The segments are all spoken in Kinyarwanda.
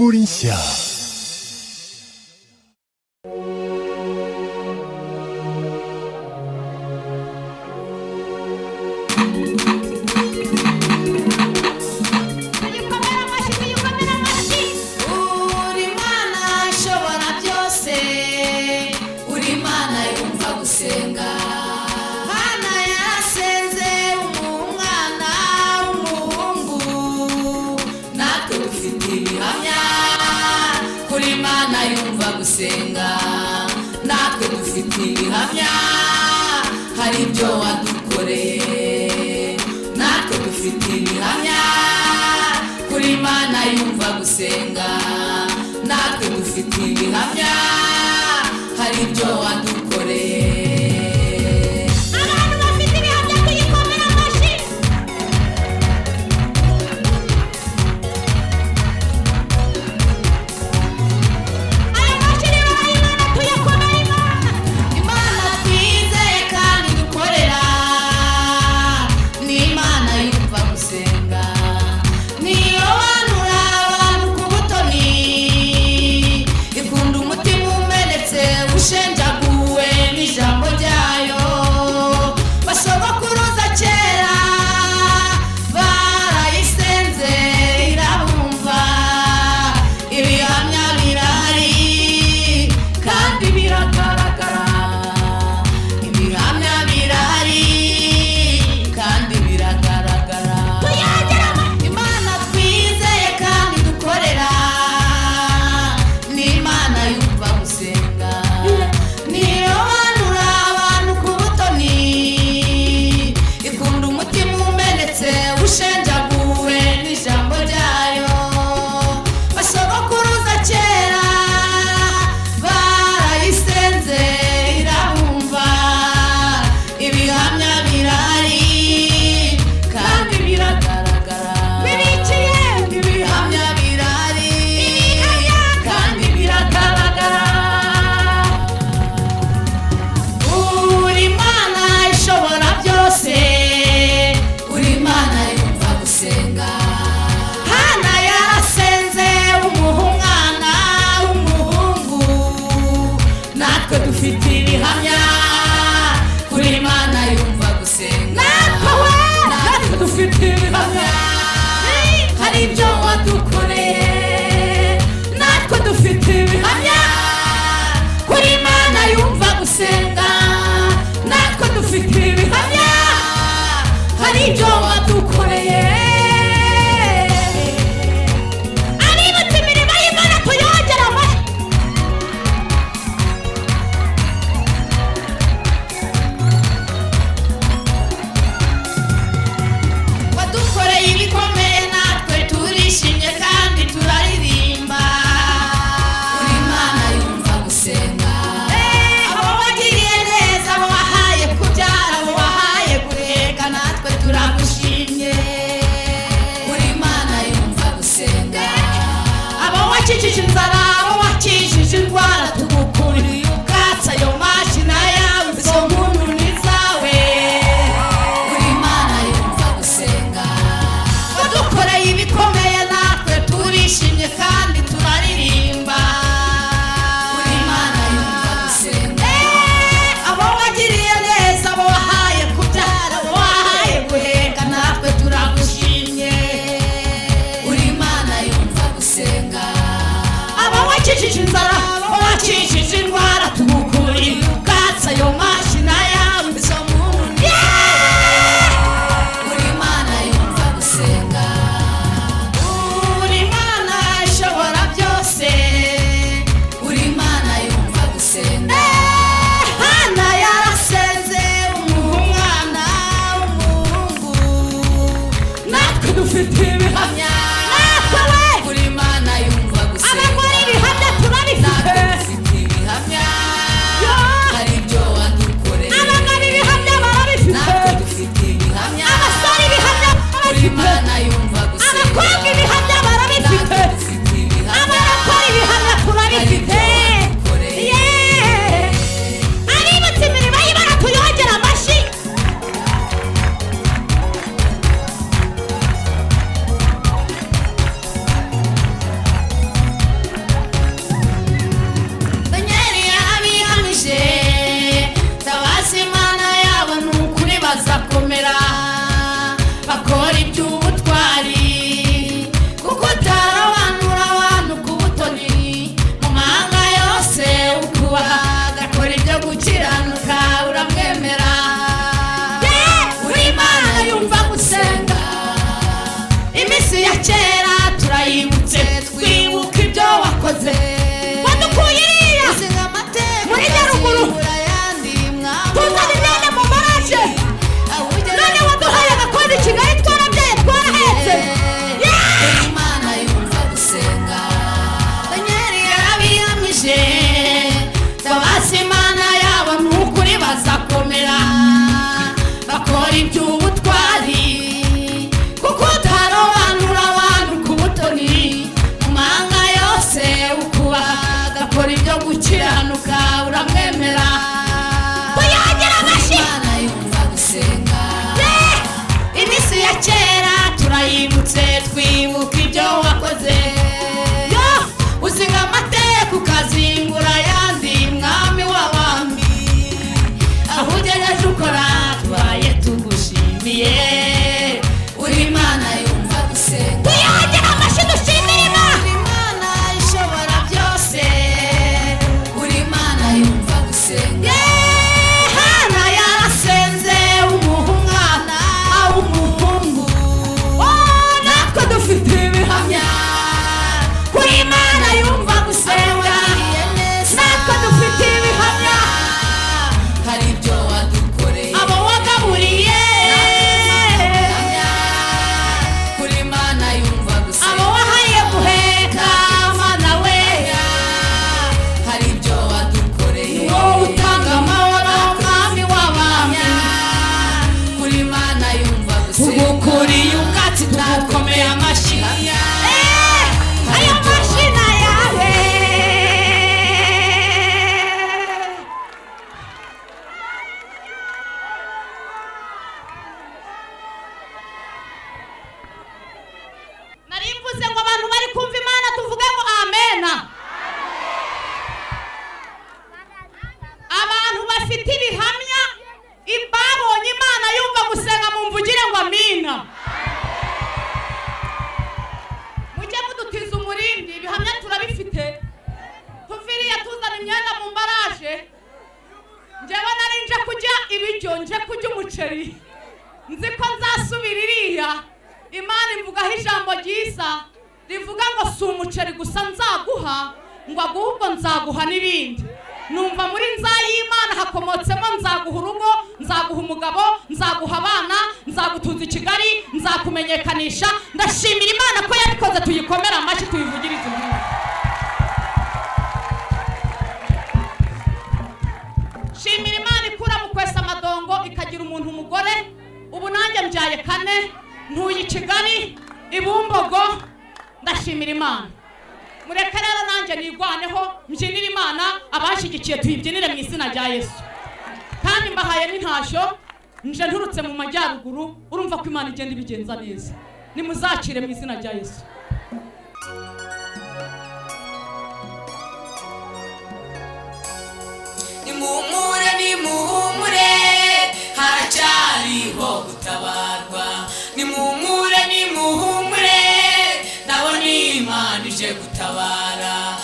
乌林下。gusenga natwe dufite ibihamya hari ibyo wadukoreye natwe dufite ibihamya kuri Imana yumva gusenga natwe dufite ibihamya hari ibyo wadukoreye. iby'ubutwari kuko utarobanura abantu ku butoni mu mahanga yose ukubaha agakora ibyo gukiranuka uramwemera tuyagira amashyi Imana yumva gusenga iminsi ya kera turayibutse twibuka ibyo wakoze uzinga amateka ukazingura ayandi mwami w'abami aho ugejeje ukora tubaye tugushimiye uri Imana yumva gusenga tuyagira amashyi dushimira Imana ishobora byose uri Imana yumva gusenga Hana yarasenze umuha umwana w'umuhungu natwe dufite ibihamya kuri Imana yumva gusenga natwe dufite ibihamya hari ibyo wadukoreye abo wagaburiye kuri Imana yumva gusenga abo wahaye guheka Mana we hari ibyo wadukoreye wowe utanga amahoro mwami w'abami kuri Imana yumva gusenga tugukuriye ubwatsi tugukomeye amashyi ayo mashina yawe nari mvuze ngo abantu bari kumva Imana tuvuge ngo amena abantu bafite ibihamya babonye Imana yumva gusenga mumvugire ngo amina mujye mudutiza umurindi ibihamya turabifite tuviriye tuzana imyenda mu mbaraje njyewe nari nje kujya ibiryo nje kujya umuceri nzi ko nzasubira iriya Imana imvugaho ijambo ryiza rivuga ngo si umuceri gusa nzaguha ngo ahubwo nzaguha n'ibindi numva muri nzayimana hakomotsemo nzaguha urugo nzaguha umugabo nzaguha abana nzagutuza i Kigali nzakumenyekanisha ndashimira Imana ko yabikoze tuyikomera amashyi tuyivugirize impundu shimira Imana ikura mu kwesa amadongo ikagira umuntu umugore ubu nanjye mbyaye 4 ntuye i Kigali ibumbogo ndashimira Imana mureke rero nanjye nigwaneho mbyinira Imana abashigikiye tuyibyinire mu izina rya Yesu kandi mbahaye n'intashyo nje nturutse mu majyaruguru urumva ko Imana igenda ibigenza neza nimuzakire mu izina rya Yesu nimuhumure haracyariho gutabarwa nimuhumure ndabona Imana ije gutabarwa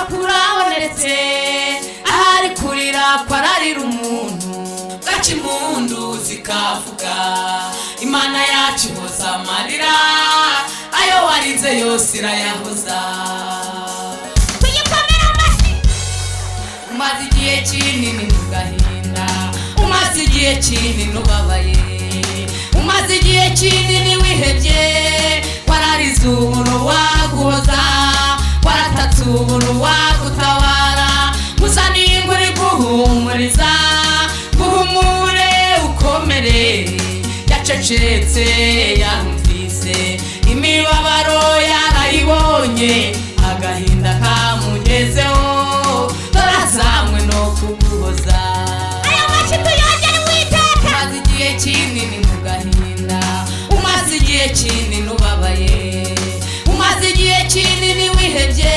kurabonetse ahari kurira kwararira umuntu gaca impundu zikavuga Imana yacu ihoza amarira ayo warize yose irayahoza umaze igihe kinini mu gahinda umaze igihe kinini ubabaye umaze igihe kinini wihebye wararize ubuntu waguhoza waratatse ubuntu wagutabara gusa nimba uri guhumuriza guhumure ukomere yacecetse yarumvise imibabaro yarayibonye agahinda kamugezeho dorazamwe no kuguhoza ayo mashyi tuyongere witeka umaze igihe kinini mu gahinda umaze igihe kinini ubabaye umaze igihe kinini wihebye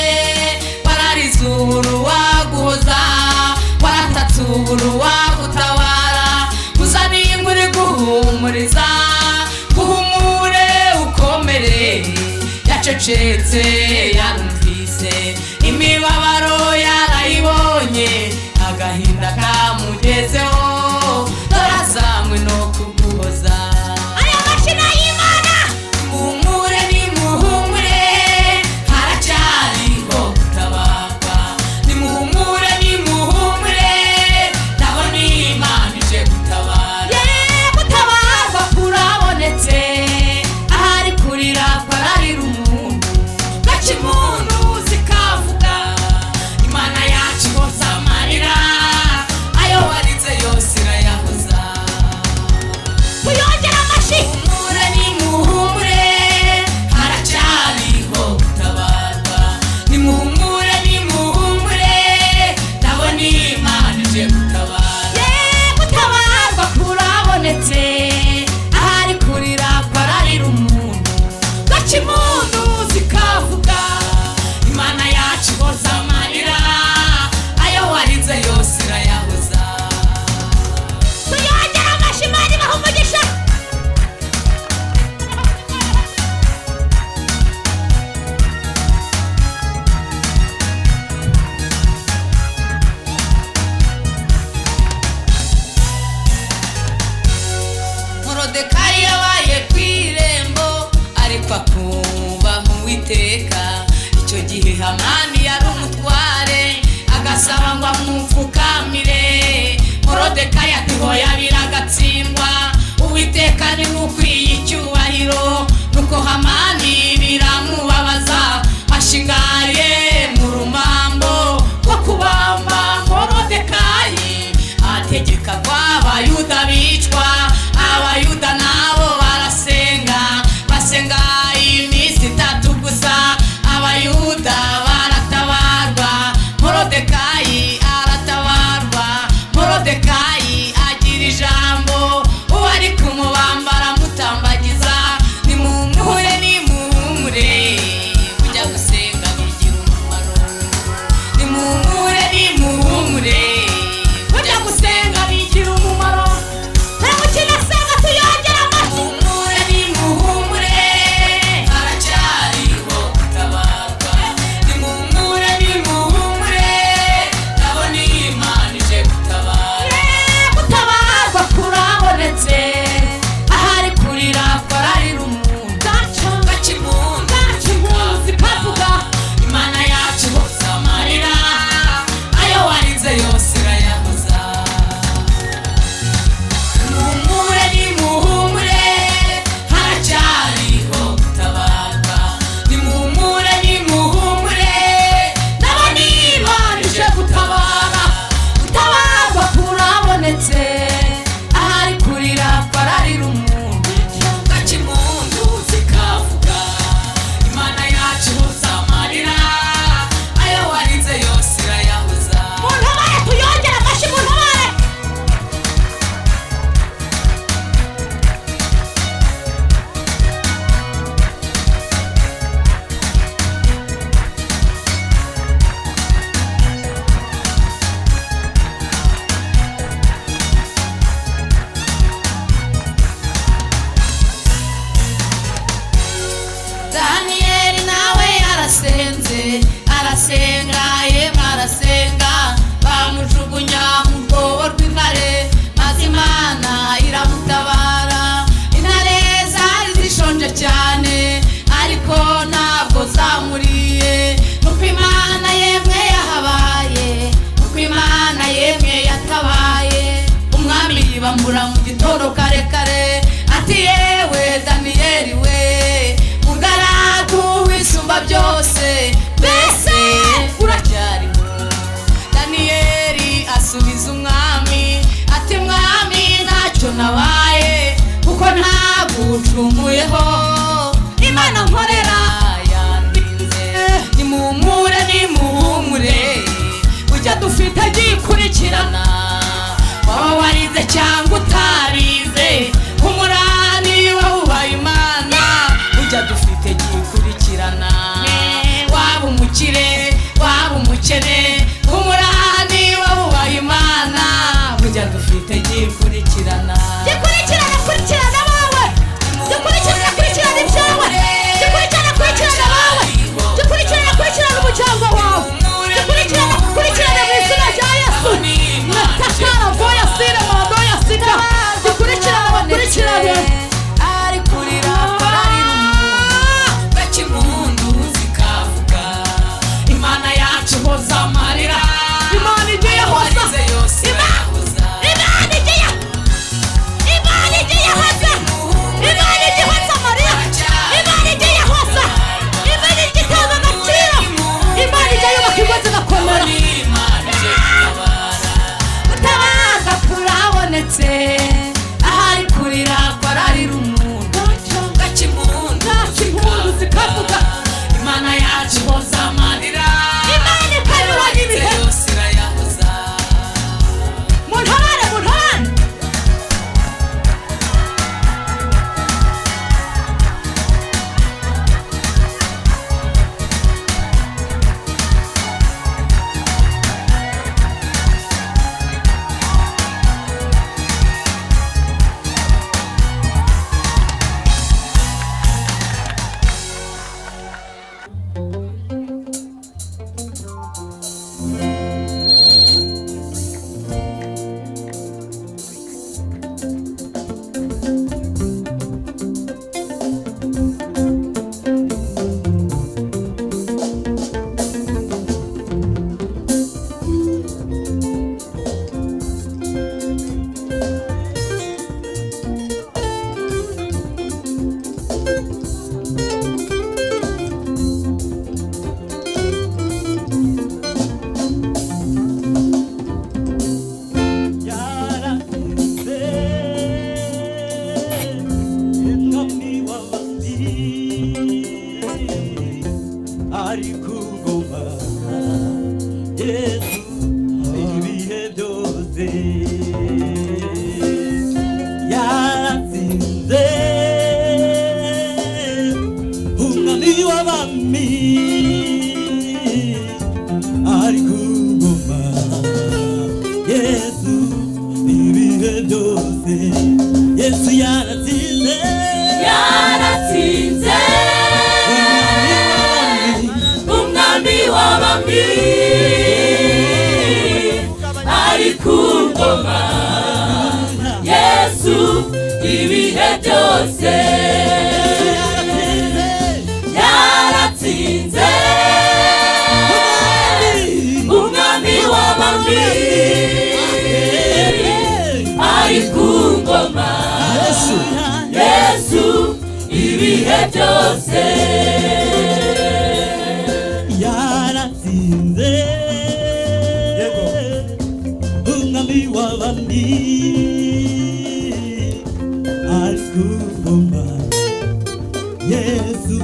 wararize ubuntu waguhoza waratatse ubuntu wagutabara gusa nimba uri guhumuriza guhumure ukomere yacecetse yarumvise imibabaro yarayibonye agahinda kamugezeho dorazamwe no kuguhoza ayo mashina y'Imana nimuhumure haracyariho gutabarwa nimuhumure ndabona Imana ije gutabara gutabarwa kurabonetse ahari kurira kwararira umuntu gaca impundu Morodekayi yabaye ku irembo ariko akubaha Uwiteka. Icyo gihe Hamani yari umutware agasaba ngo amupfukamire. Morodekayi ati hoya biragatsindwa, Uwiteka ni ukwiye icyubahiro. Nuko Hamani biramubabaza ashingaye mu rumambo rwo kubamba Morodekayi. Ategeka ko Abayuda bicwa, Abayuda nabo barasenga, basenga iminsi 3 gusa. Abayuda baratabarwa, Morodekayi aratabarwa. Morodekayi agira ijambo, uwari kumubamba aramutambagiza. Nimumuhure nimuhumure, kujya gusenga bigira umumaro. Nimumuhure nimuhumure, kujya gusenga bigira umumaro. Ntamukina senga tuyongera amashyi. Nimumuhure nimuhumure, haracyariho gutabarwa. Nimumuhure nimuhumure, ndabona Imana ije gutabara. Gutabarwa kurabonetse, ahari kurira kwararira umuntu. Gakimpunzi kavuga, Imana yacu ihoza amarira, ayo warize yose irayahoza. Nimumuhure nimuhumure, haracyariho gutabarwa. Nimumuhure nimuhumure, ndabona Imana ije gutabara. Gutabarwa kurabonetse, ahari kurira kwararira umuntu. Gakimpunzi kavuga, Imana yacu ihoza amarira, ayo warize yose irayahoza. Muntabare tuyongere amashyi, muntabare. Daniyeli nawe arasenga yemwe arasenga. Bamujugunya mu rwobo rw'intare, maze Imana iramutabara. Intare zari zishonje cyane ariko ntabwo zamuriye. Nuko Imana yemwe yahabaye, nuko Imana yemwe yatabaye. Umwami bamura mu gitondo kare kare, ati yewe Daniyeli we, mugaragu w'isumba byose, mbese uracyariho? Daniyeli asubiza umwami ati mwami ntacyo nabaye, kuko ntagucumuyeho. Imana nkorera yandinze. Nimumuhure nimuhumure, ujya dufite gikurikirana. Waba warize cyangwa utarize, umurani wubaha Imana, ujya dufite gikurikirana. Waba umukire waba umukene, umurani wubaha Imana, ujya dufite gikurikirana. Gikurikirana kurikirana bawe, gikurikirana kurikirana ibyawe, gikurikirana kurikirana bawe, gikurikirana kurikirana umuryango wawe, gikurikirana kurikirana mu izina rya Yesu. Natakara voya sire madoya sika, gikurikirana yaratinze umwami w'abami ari ku ngoma Yesu ibihe byose Yesu yaratinze yaratsinze umwami w'abami ari ku ngoma Yesu ibihe byose yaratsinze umwami w'abami ari ku ngoma Yesu ibihe byose yaratsinze umwami w'abami ari ku ngoma Yesu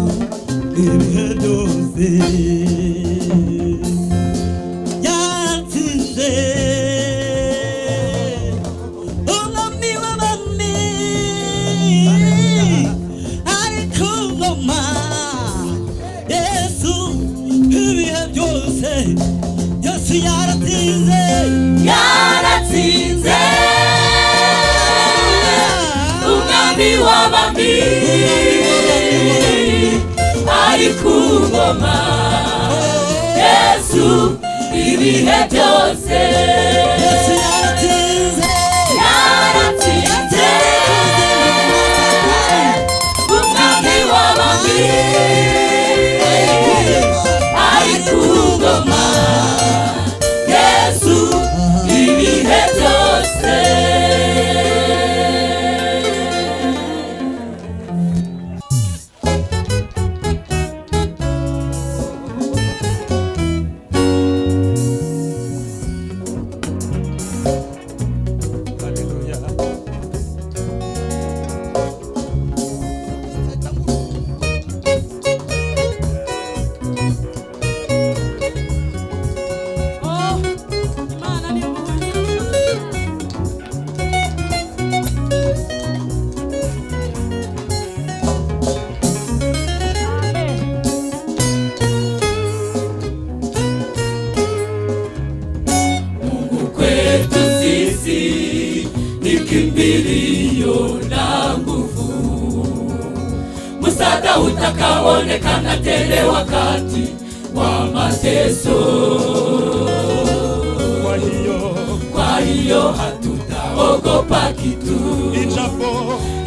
ibihe byose yaratsinze umwami w'abami ari ku ngoma Yesu ibihe byose Yesu yaratsinze yaratsinze umwami w'abami ari ku ngoma Yesu ibihe byose Yesu yaratsinze yaratsinze umwami w'abami ari ku ngoma Yesu ibihe byose kimbilio na nguvu, msaada utakaonekana tele wakati wa mateso. Kwa hiyo hatutaogopa kitu,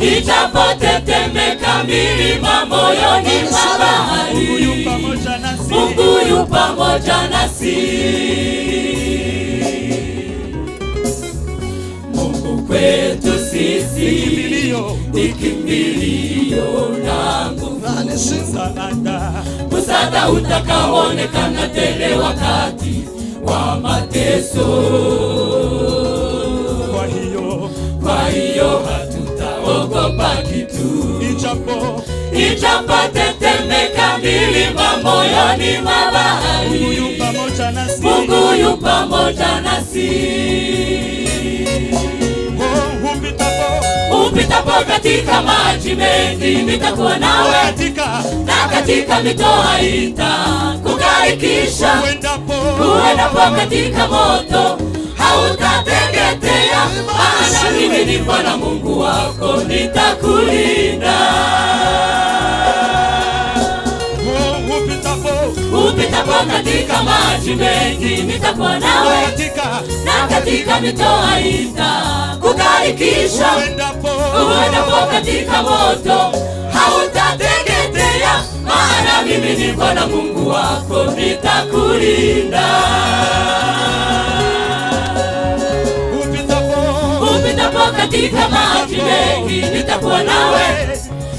ijapo tetemeka milima moyoni mwa bahari, Mungu yu pamoja nasi. Mungu kwetu sisi ni kimbilio na nguvu, msaada utakaoonekana tele wakati wa mateso. Kwa hiyo hatutaogopa kitu, ijapo tetemeka milima moyoni mwa bahari, Mungu yu pamoja nasi. Upitapo katika maji mengi nitakuwa nawe, na katika mito haitakugarikisha. Uendapo katika moto hautateketea, maana mimi ni Bwana Mungu wako, nitakulinda. Upitapo katika maji mengi nitakuwa nawe, na katika mito haitakugarikisha. Uendapo katika moto hautateketea, maana mimi ni Bwana Mungu wako, nitakulinda. Upitapo katika maji mengi nitakuwa nawe,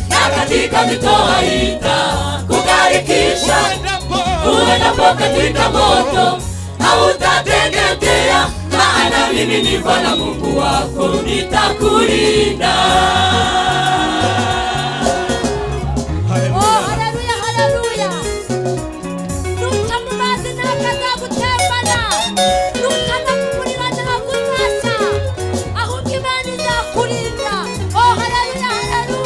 na katika mito haitakugarikisha. Uendapo katika moto hautateketea, maana mimi ni Bwana Mungu wako, nitakulinda. Oh, haleluya, haleluya. Nuka mu mazi ntagutembana, nuka no mu muriro ntagutwasa, ahubwo Imana izakurinda. Oh, haleluya, haleluya.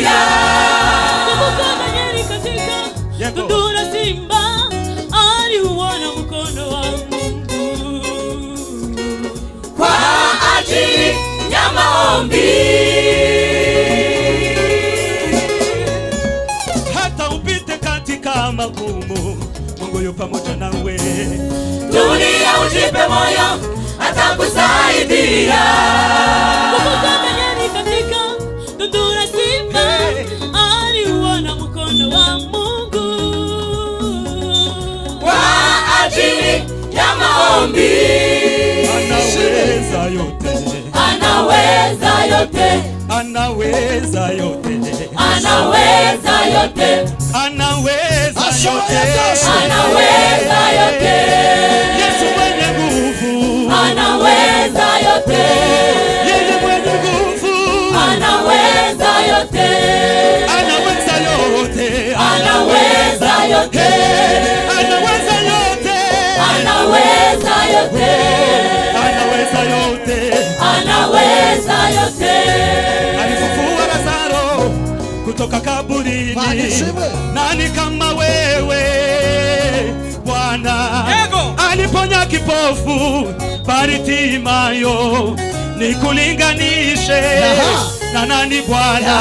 kusaidia. Kumbuka Danieli katika tundu la simba, aliuona mkono wa Mungu Kwa ajili ya maombi. hata upite katika magumu, Mungu yu pamoja nawe. Dunia ujipe moyo, atakusaidia. Kumbuka Danieli katika tundu la simba, aliuona mkono wa Mungu Kwa ajili ya maombi. Anaweza yote, Anaweza yote, anaweza yote, anaweza yote, anaweza yote, anaweza yote. Yesu mwenye nguvu, Anaweza yote, yeye mwenye nguvu, anaweza yote, anaweza yote, anaweza yote, anaweza yote, anaweza yote, anaweza yote. anaweza yote. Alifufua Lazaro kutoka kaburini. Nani kama wewe Bwana? Aliponya kipofu Bartimayo, nikulinganishe na nani Bwana?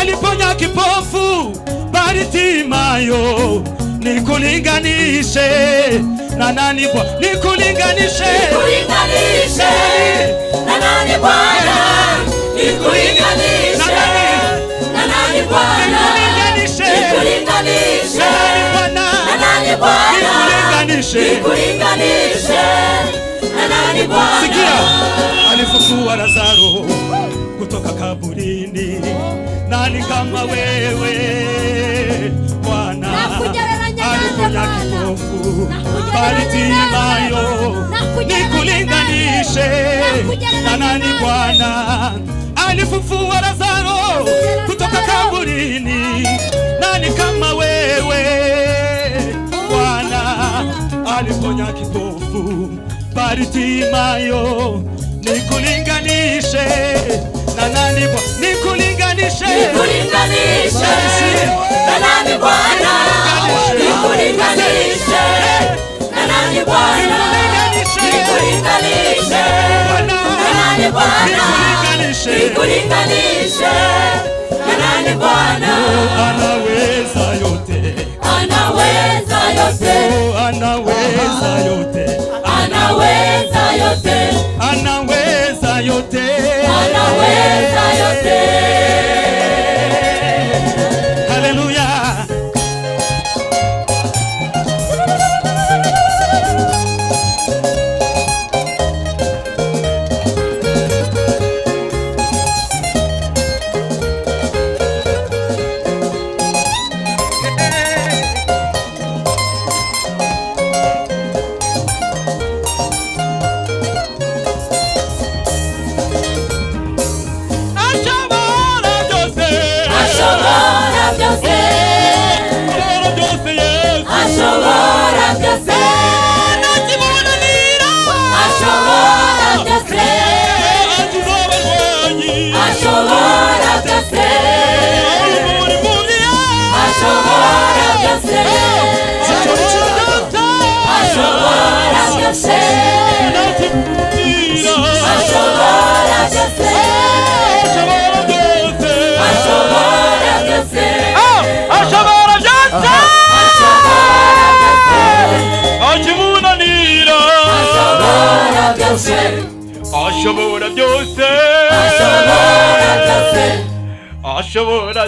Aliponya kipofu Bartimayo, nikulinganishe na nani Bwana? Nikulinganishe Nikulinganishe na nani Bwana? Nikulinganishe na nani Bwana? Nikulinganishe Nikulinganishe na nani Bwana? na nani Bwana? Nikulinganishe. Nikulinganishe na nani Bwana? Sikia, alifufua Lazaro kutoka kaburini. Nani kama wewe Bwana? Nakugereranya nande Aliponya Bwana. kipofu Nakugereranya Bartimayo, Nakugereranya nikulinganishe Nakugereranya na nani nande. Bwana? Alifufua Lazaro kutoka kaburini. Nani kama wewe Bwana? Aliponya kipofu Bartimayo, nikulinganishe na nani Bwana? Nikulinganishe Nikulinganishe na nani Bwana? Nikulinganishe na nani Bwana? Nikulinganishe na nani Bwana? Nikulinganishe na nani Bwana? Anaweza yote, Anaweza yote, anaweza yote, anaweza yote, anaweza yote, anaweza yote. Haleluya. Ashobora byose, ashobora byose, ashobora byose, ashobora byose, ashobora byose, ashobora byose, ashobora byose, ashobora byose, Ashobora byose, ashobora byose, ashobora byose. ashobora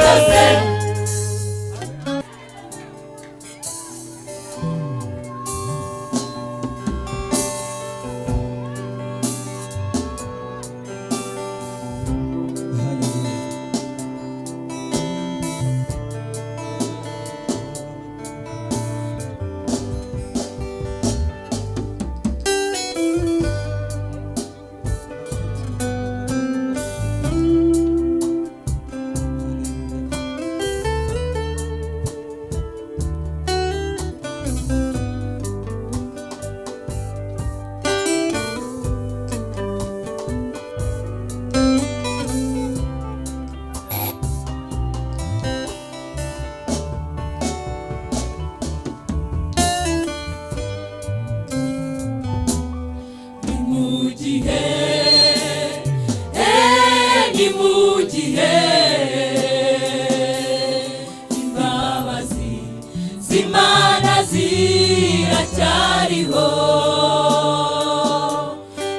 byose.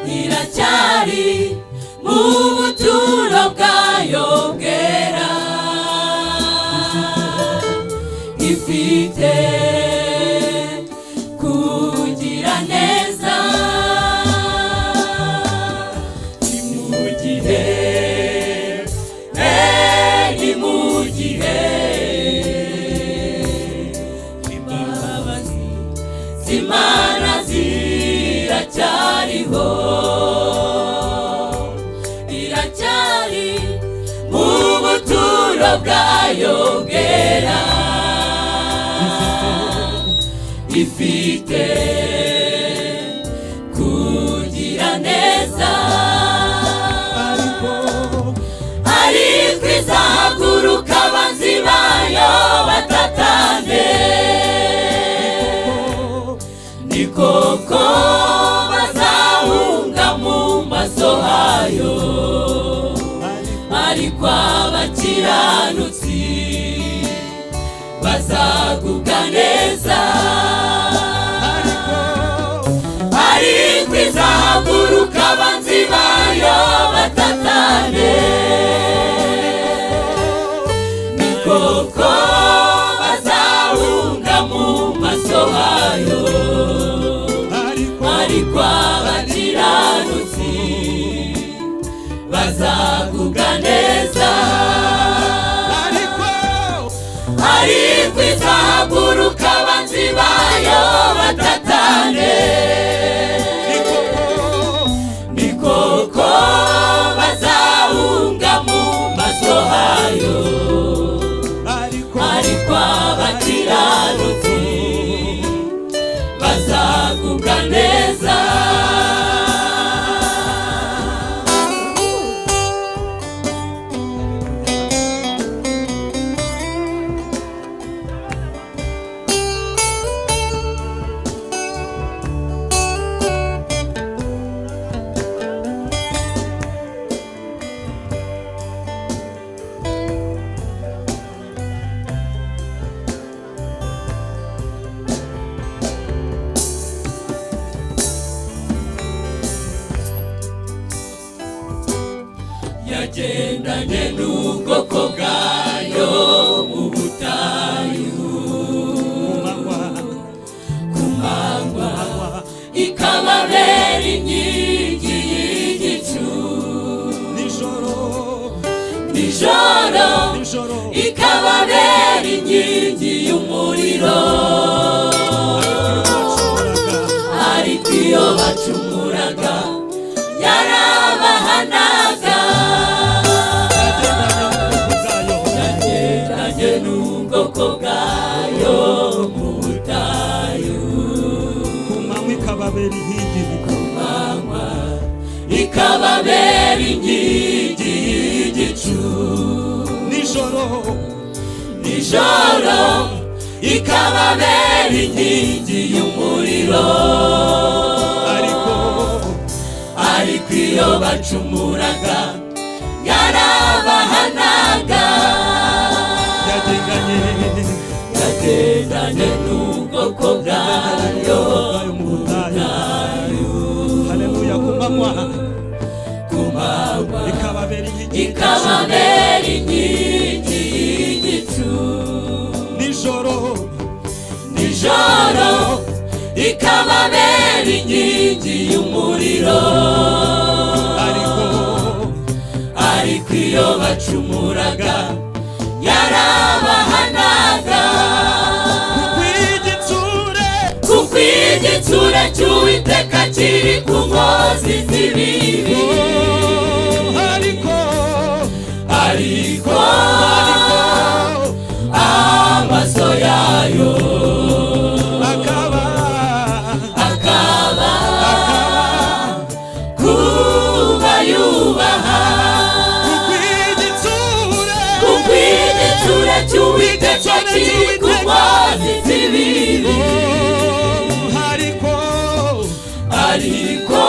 iracyari mu buturo bwayo bwera, ifite kugira neza. Ni mu gihe, ni mu gihe imbabazi z'Imana ziracyariho, iracyari mu buturo bwayo bwera, ifite kugira neza. ariko izahaguruka abanzi bayo batatane, ni koko bazahunga mu maso hayo, ariko abakiranutsi bazagubwa neza. ariko izahaguruka abanzi bayo batatane, ni koko bazahunga mu maso hayo, ariko abakiranutsi bazagubwa neza. ariko izahaguruka abanzi bayo batatane, ni koko bazahunga mu maso hayo, ariko abakiranutsi bazagubwa neza. yagendanye n'ubwoko bwayo mu butayu, ku manywa ikababera inkingi y'igicu, nijoro ikababera inkingi y'umuriro. ariko iyo bacumuraga yarabahanaga, yagendanye n'ubwoko bwayo mu butayu, ku manywa ikababera inkingi, ku manywa ikababera inkingi y'igicu, nijoro ikababera inkingi y'umuriro. ariko iyo bacumuraga yarabahanaga, yagendanye n'ubwoko bwayo mu butayu. haleluya. ku manywa ikababera inkingi y'igicu, nijoro ikababera inkingi y'umuriro. ariko iyo bacumuraga yarabahanaga, kuko igitsure cy'Uwiteka kiri ku nkozi z'ibibi. ariko amaso yayo akaba kuba yubaha, kuko igitsure cy'Uwiteka kiri ku nkozi z'ibibi. ariko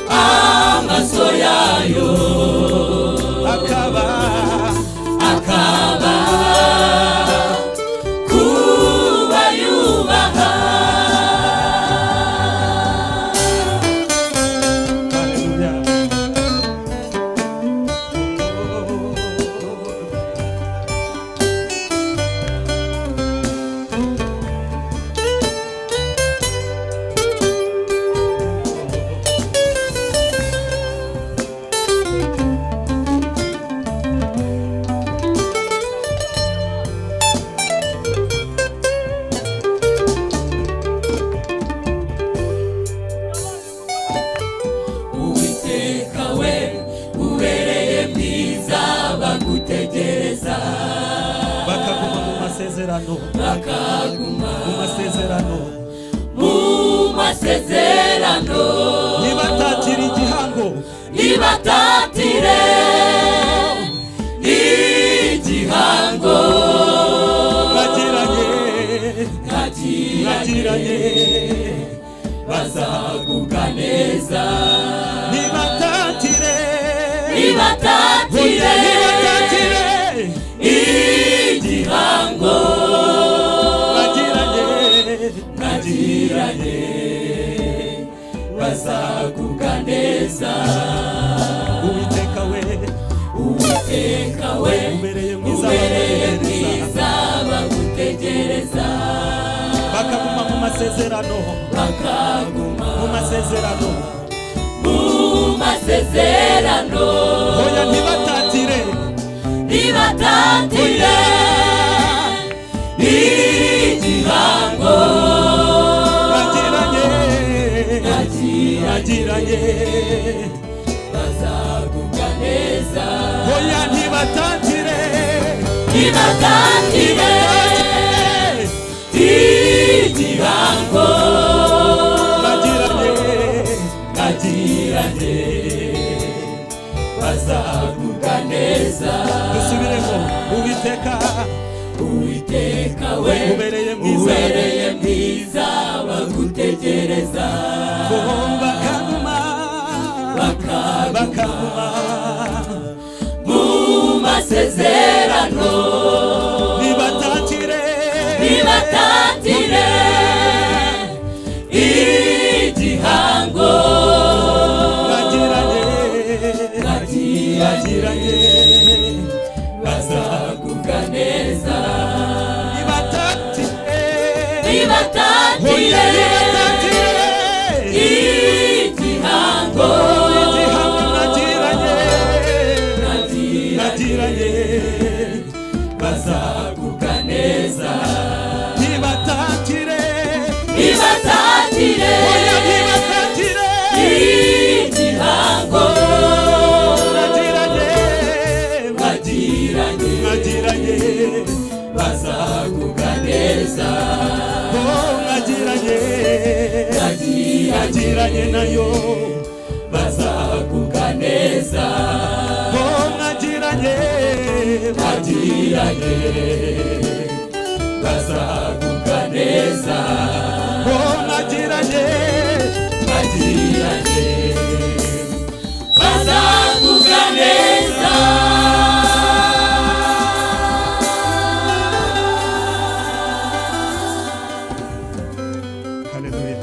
amaso yayo akaba kuba yubaha. Uwiteka we ubereye mwiza bagutegereza bakaguma mu masezerano bakaguma mu masezerano mu masezerano nibatatira igihango nibatatire igihango bagiranye bazagubwa neza nibatatire igihango bagiranye bazagubwa neza Uwiteka we ubereye mwiza bagutegereza bakaguma mu masezerano oya ntibatatire igihango bagiranye bazagubwa neza oya ntibatatire igihango bagiranye bazagubwa neza dusubiremo Uwiteka we ubereye mwiza bagutegereza bakaguma mu masezerano nibatatire igihango bagiranye bazagubwa neza nibatatire igihango bagiranye bazagubwa neza nibatatire igihango bagiranye bazagubwa neza bagiranye nayo bazagubwa neza bagiranye bazagubwa neza bagiranye bazagubwa neza Haleluya.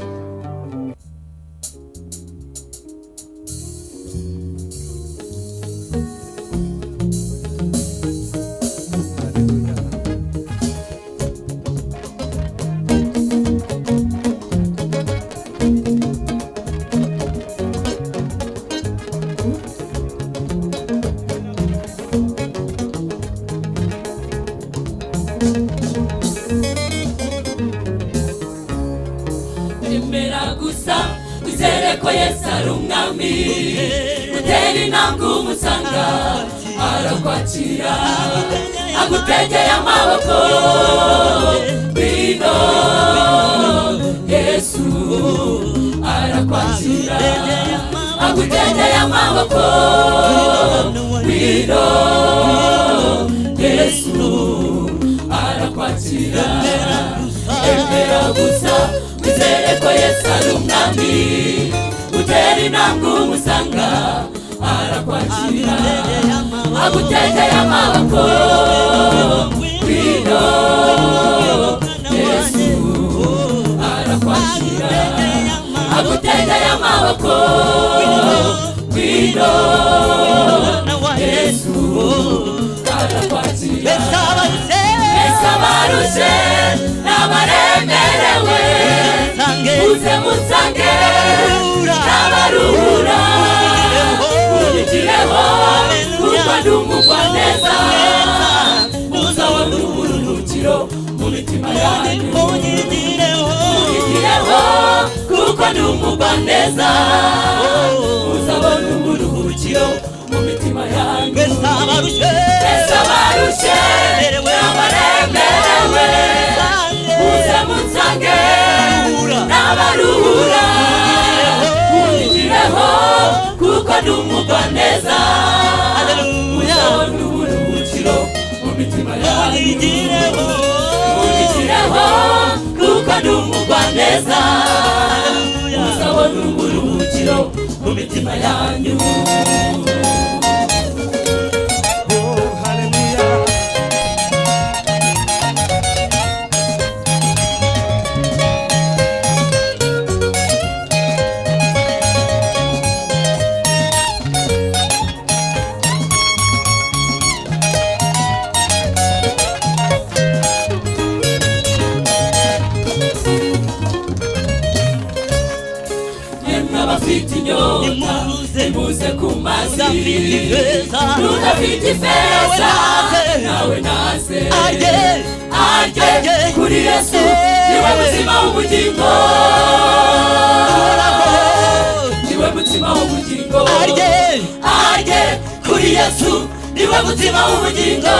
Imbera gusa wizere ko Yesu ari umwami utera intambwe umusanga arakwakira agutegeye amaboko ngwino Yesu arakwakira agutegeye amaboko ngwino Yesu arakwakira Imbera gusa wizere ko Yesu ari umwami utera intambwe umusanga arakwakira agutegeye amaboko ngwino Yesu arakwakira agutegeye amaboko ngwino Yesu arakwakira Yesu abarushe n'abaremerewe uze musange n'abaruhura unyigireho kuko ndi umugwaneza muzabona uburuhukiro mu mitima yanyu unyigireho kuko ndi umugwaneza muzabona uburuhukiro unyigireho kuko ndi umugwaneza uzabona uburuhukiro mu mitima yanyu unyigireho kuko ndi umugwaneza uzabona uburuhukiro mu mitima yanyu. Abafite inyota nimuze ku mazi, n'udafite ifeza nawe naze arye kuri Yesu niwe mutima w'ubugingo, niwe mutima w'ubugingo, arye kuri Yesu niwe mutima w'ubugingo,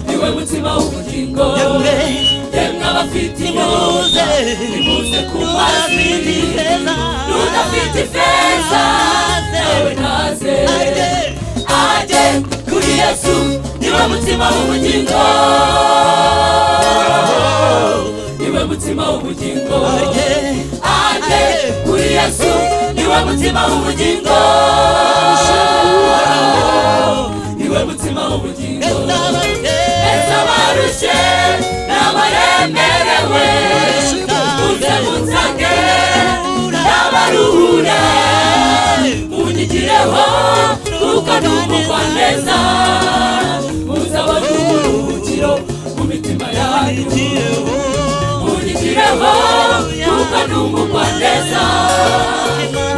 niwe mutima w'ubugingo. Yemwe abafite inyota nimuze ku mazi, n'udafite ifeza nawe naze arye kuri Yesu niwe mutima w'ubugingo, niwe mutima w'ubugingo, arye kuri Yesu niwe mutima w'ubugingo, niwe mutima w'ubugingo. Ese abarushe n'abaremerewe muze munsange n'abaruhure munyigireho kuko ndi umugwaneza muzabona uburuhukiro mu mitima yanyu, munyigireho kuko ndi umugwaneza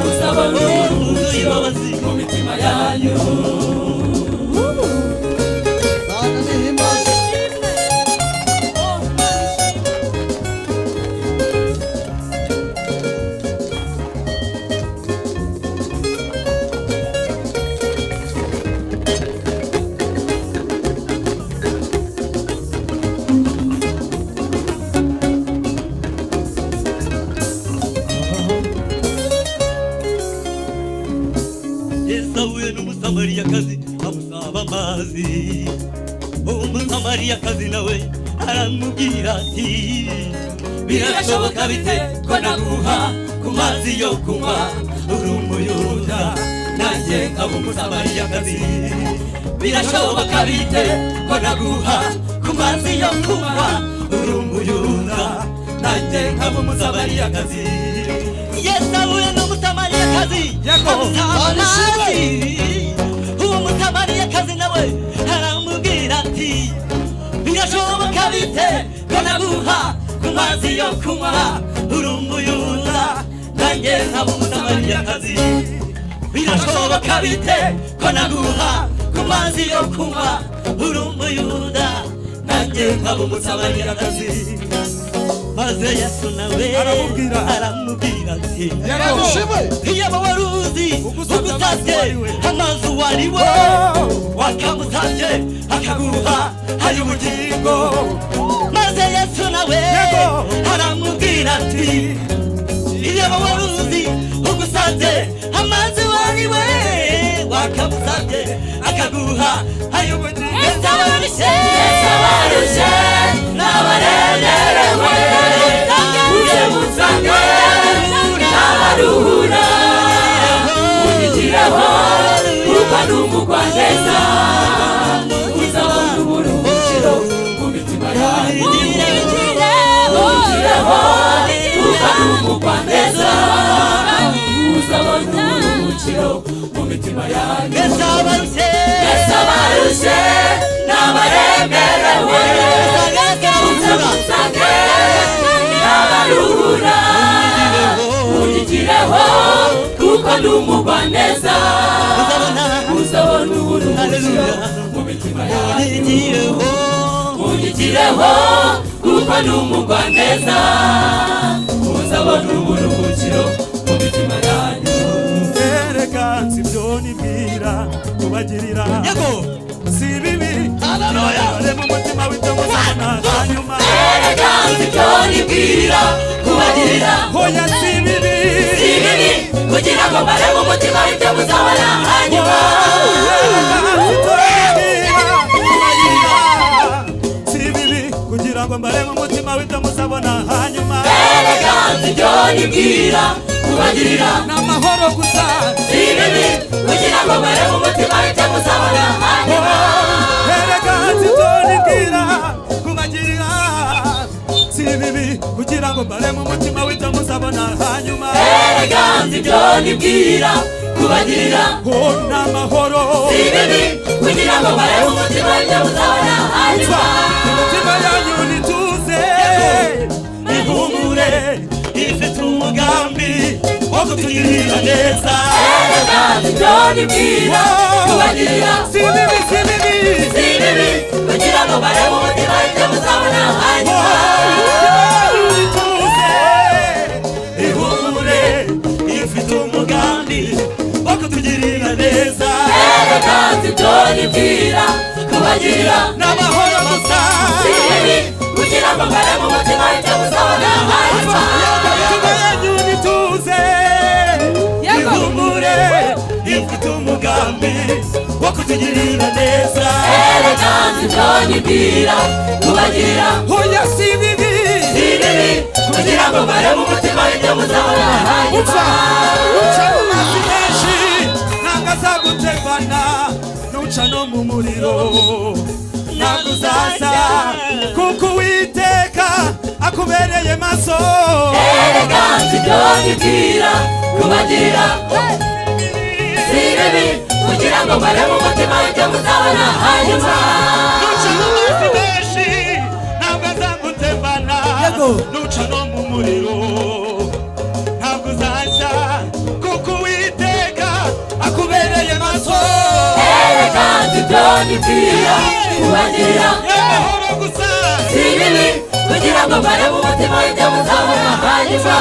muzabona uburuhukiro mu mitima yanyu. Umusamariyakazi amusaba amazi, umusamariyakazi nawe aramubwira ati birashoboka bite ko naguha ku mazi yo kunywa uri umuyuda nanjye nkaba umusamariyakazi, birashoboka bite ko naguha ku mazi yo kunywa uri umuyuda nanjye nkaba umusamariyakazi. Yesu ahuye n'umusamariyakazi amusaba amazi, uwo musamariyakazi nawe aramubwira ati birashoboka bite ko naguha ku mazi yo kunywa uri umuyuda nanjye nkaba umusamariyakazi, birashoboka bite ko naguha ku mazi yo kunywa uri umuyuda nanjye nkaba umusamariyakazi. Maze Yesu nawe aramubwira ati iyaba wari uzi ugusabye amazi wariwe wakamusabye akaguha ay'ubugingo. Maze Yesu nawe aramubwira ati iyaba wari uzi ugusabye amazi wariwe wakamusabye akaguha ay'ubugingo. Ese abarushe n'abaremerewe muze munsange n'abaruhura munyigireho kuko ndi umugwaneza muzabona uburuhukiro mu mitima yanyu, munyigireho kuko ndi umugwaneza muzabona uburuhukiro mu mitima yanyu. Ese abarushe n'abaremerewe muze munsange n'abaruhura munyigireho kuko ndi umugwaneza muzabona uburuhukiro mu mitima yanyu, munyigireho kuko ndi umugwaneza muzabona uburuhukiro mu mitima yanyu. Erega sibyo nibwira kubagirira si bibi bare mu mutima w'ibyo muzabona hanyuma. Erega sibyo nibwira kubagirira hoya si bibi Erega ibyo nibwira kubagirira n'amahoro gusa si bibi kugira ngo bare mu mutima icyo muzabona hanyuma erega ibyo nibwira kubagirira si bibi kugira ngo bare mu mutima w'icyo muzabona hanyuma erega ibyo nibwira kubagirira n'amahoro si bibi kugira ngo bare mu mutima icyo muzabona hanyuma imitima yanyu nituze ihumure ifite umugambi wo kutugirira neza erega ibyo nibwira kubagirira si bibi si bibi si bibi kugira ngo bare mu mutima icyo muzabona hanyuma nituze ihumure ifite umugambi wo kutugirira neza erega ibyo nibwira kubagirira n'amahoro gusa si bibi kugira ngo bare mu mutima icyo muzabona hanyuma imitima yanyu nituze ihumure ifite umugambi wo kutugirira neza erega ibyo nibwira kubagirira oya si bibi si bibi kugira ngo bare mu mutima icyo muzabona hanyuma uca mu mazi menshi ntabwo azagutembana nuca no mu muriro ntabwo uzaza kuko uwiteka akubereye maso erega ibyo nibwira kubagirira si bibi kugira ngo bare mu mutima icyo muzabona hanyuma nuca mu mazi menshi ntabwo azagutembana nuca no mu muriro ntabwo uzaza kuko uwiteka akubereye maso erega ibyo nibwira kubagirira y'amahoro gusa si bibi kugira ngo bare mu mutima icyo muzabona hanyuma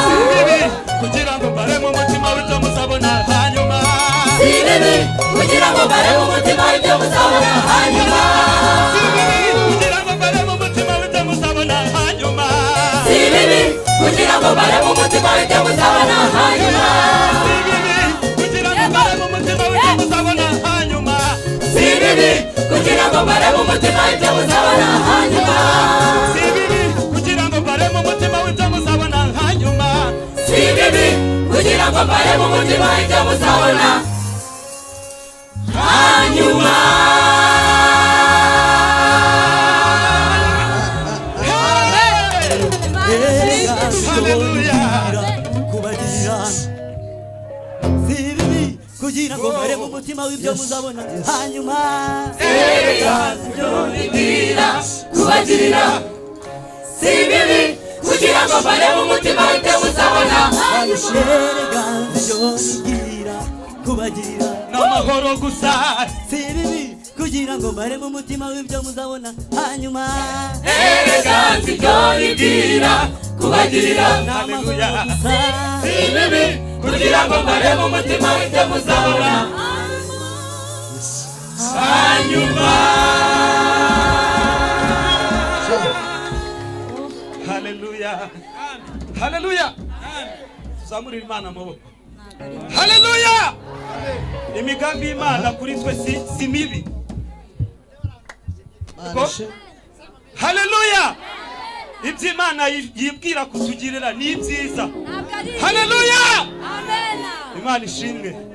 si bibi kugira ngo bare mu mutima w'icyo muzabona hanyuma si bibi kugira ngo bare mu mutima icyo muzabona hanyuma si bibi kugira ngo bare mu mutima w'icyo muzabona hanyuma si bibi kugira ngo bare mu mutima icyo muzabona hanyuma si bibi kugira ngo bare mu mutima w'icyo muzabona hanyuma si bibi kugira ngo bare mu mutima icyo muzabona hanyuma si bibi kugira ngo bare mu mutima w'icyo muzabona hanyuma si bibi kugira ngo bare mu mutima icyo muzabona hanyuma haleluya kubagirira si bibi kugira ngo bare mu mutima w'ibyo muzabona hanyuma erega ibyo nibwira kubagirira si bibi kugira ngo bare mu mutima icyo muzabona hanyuma erega ibyo nibwira kubagirira n'amahoro gusa si bibi kugira ngo bare mu mutima w'ibyo muzabona hanyuma erega ibyo nibwira kubagirira haleluya gusa si bibi kugira ngo bare mu mutima icyo muzabona hanyuma haleluya haleluya tuzamurira imana amaboko haleluya imigambi y'imana kuri twe si mibi haleluya ibyo imana yibwira kutugirira ni byiza haleluya imana ishimwe